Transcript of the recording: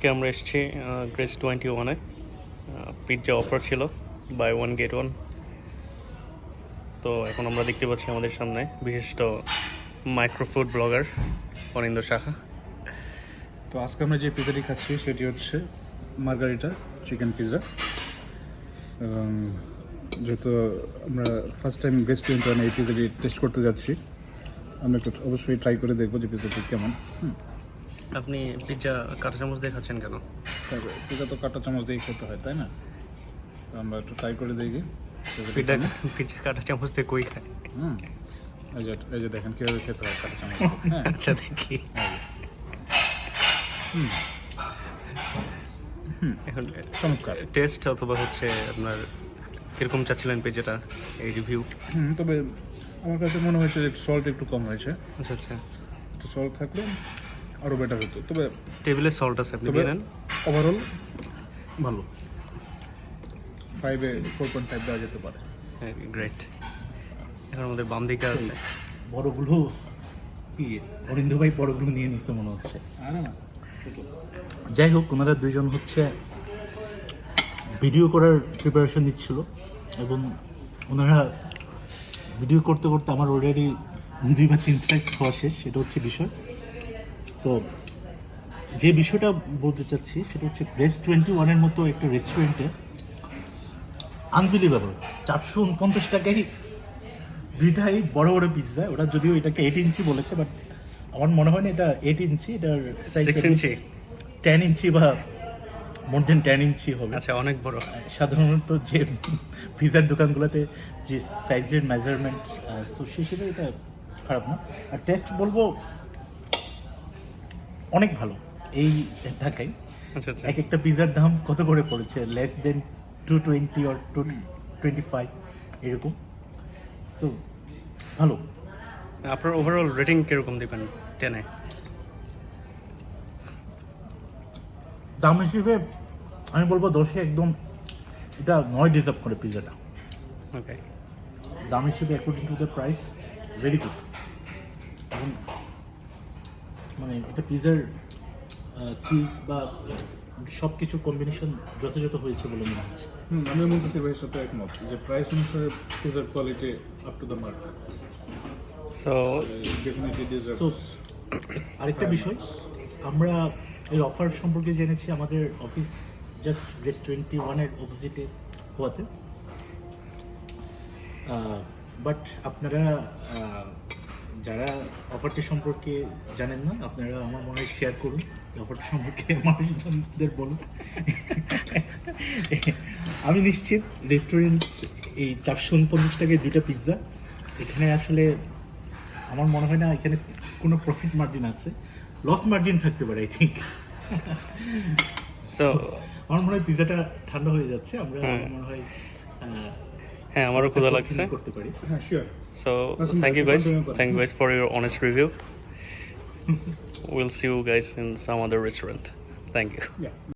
আজকে আমরা এসেছি গ্রেস 21-এ পিৎজা অফার ছিল বাই ওয়ান গেট ওয়ান। তো এখন আমরা দেখতে পাচ্ছি আমাদের সামনে বিশিষ্ট মাইক্রোফুড ব্লগার অনিন্দ্য সাহা। তো আজকে আমরা যে পিৎজাটি খাচ্ছি সেটি হচ্ছে মার্গারিটা চিকেন পিৎজা। এবং যেহেতু আমরা ফার্স্ট টাইম গ্রেস 21 এই পিৎজাটি টেস্ট করতে যাচ্ছি, আমরা একটু অবশ্যই ট্রাই করে দেখবো যে পিৎজাটি কেমন। আপনি পিৎজা কাঁটা চামচ দিয়ে খাচ্ছেন কেন? তারপরে পিৎজা তো কাঁটা চামচ দিয়েই খেতে হয়, তাই না? তো আমরা একটু ট্রাই করে দেখি পিৎজা কাঁটা চামচ দিয়ে কই খায়? এই যে দেখেন কীভাবে খেতে হয় কাঁটা চামচ দিয়ে। হ্যাঁ, আচ্ছা দেখি। এখন চমৎকার। টেস্ট অথবা হচ্ছে আপনার কীরকম চাচ্ছিলেন পিৎজাটা, এই রিভিউ? তবে আমার কাছে মনে হয়েছে যে সল্ট একটু কম হয়েছে। আচ্ছা আচ্ছা, একটু সল্ট থাকলে আরও বেটার হতো। তবে টেবিলে সল্ট আছে, আপনি দিয়ে দেন। ওভারঅল ভালো, 5-এ 4.5 দেওয়া যেতে পারে। হ্যাঁ, গ্রেট। এখন আমাদের বাম দিকে আছে বড়গুলো কি অরিন্দ্র ভাই বড়গুলো নিয়ে নিচ্ছে মনে হচ্ছে। যাই হোক, ওনারা দুইজন হচ্ছে ভিডিও করার প্রিপারেশন নিচ্ছিল এবং ওনারা ভিডিও করতে করতে আমার অলরেডি 2 বা 3 স্লাইস খাওয়া শেষ। সেটা হচ্ছে বিষয়। তো যে বিষয়টা বলতে চাচ্ছি সেটা হচ্ছে গ্রেস 21-এর মতো একটা রেস্টুরেন্টে আনবিলিভেবল 449 টাকায় দুইটাই বড় বড় পিৎজা। ওরা যদিও এটাকে 8 ইঞ্চি বলেছে, বাট আমার মনে হয় না এটা 8 ইঞ্চি, এটার 6 ইঞ্চি 10 ইঞ্চি বা মোর দেন 10 ইঞ্চি হবে। আচ্ছা, অনেক বড়। সাধারণত যে পিৎজার দোকানগুলোতে যে সাইজের মেজারমেন্ট, সো সেই হিসেবে এটা খারাপ না। আর টেস্ট বলবো অনেক ভালো। এই ঢাকায় আচ্ছা আচ্ছা, এক একটা পিৎজার দাম কত করে পড়েছে, লেস দেন 220 or 225 এরকম। সো ভালো। আপনার ওভারঅল রেটিং কিরকম দিবেন 10-এ? দাম হিসেবে আমি বলবো 10-এ একদম এটা 9 ডিজার্ভ করে পিৎজাটা। ওকে, দাম হিসেবে according to the price very good. এবং মানে এটা পিৎজার চিজ বা সব কিছু কম্বিনেশন যথাযথ হয়েছে বলে মনে হচ্ছে। আমি মুন্তাসির ভাইয়ের সাথে একমত যে প্রাইস অনুসারে পিৎজার quality up to the mark. So definitely deserve. So আরেকটা বিষয়, আমরা এই অফার সম্পর্কে জেনেছি আমাদের অফিস জাস্ট গ্রেস 21-এর অপোজিটে হওয়াতে। বাট আপনারা যারা অফারটি সম্পর্কে জানেন না, আপনারা আমার মনে হয় শেয়ার করুন অফারটি সম্পর্কে, মানুষজনদের বলুন। আমি নিশ্চিত রেস্টুরেন্ট এই 449 টাকায় 2টা পিৎজা, এখানে আসলে আমার মনে হয় না এখানে কোনো প্রফিট মার্জিন আছে। লস মার্জিন থাকতে পারে আই থিঙ্ক। সো আমার মনে হয় পিৎজাটা ঠান্ডা হয়ে যাচ্ছে, আমরা আমার মনে হয় হ্যাঁ, আমারও ক্ষুধা লাগছে। করতে পারি। হ্যাঁ, sure. So thank you guys for your honest review. We'll see you guys in some other restaurant. Thank you. Yeah.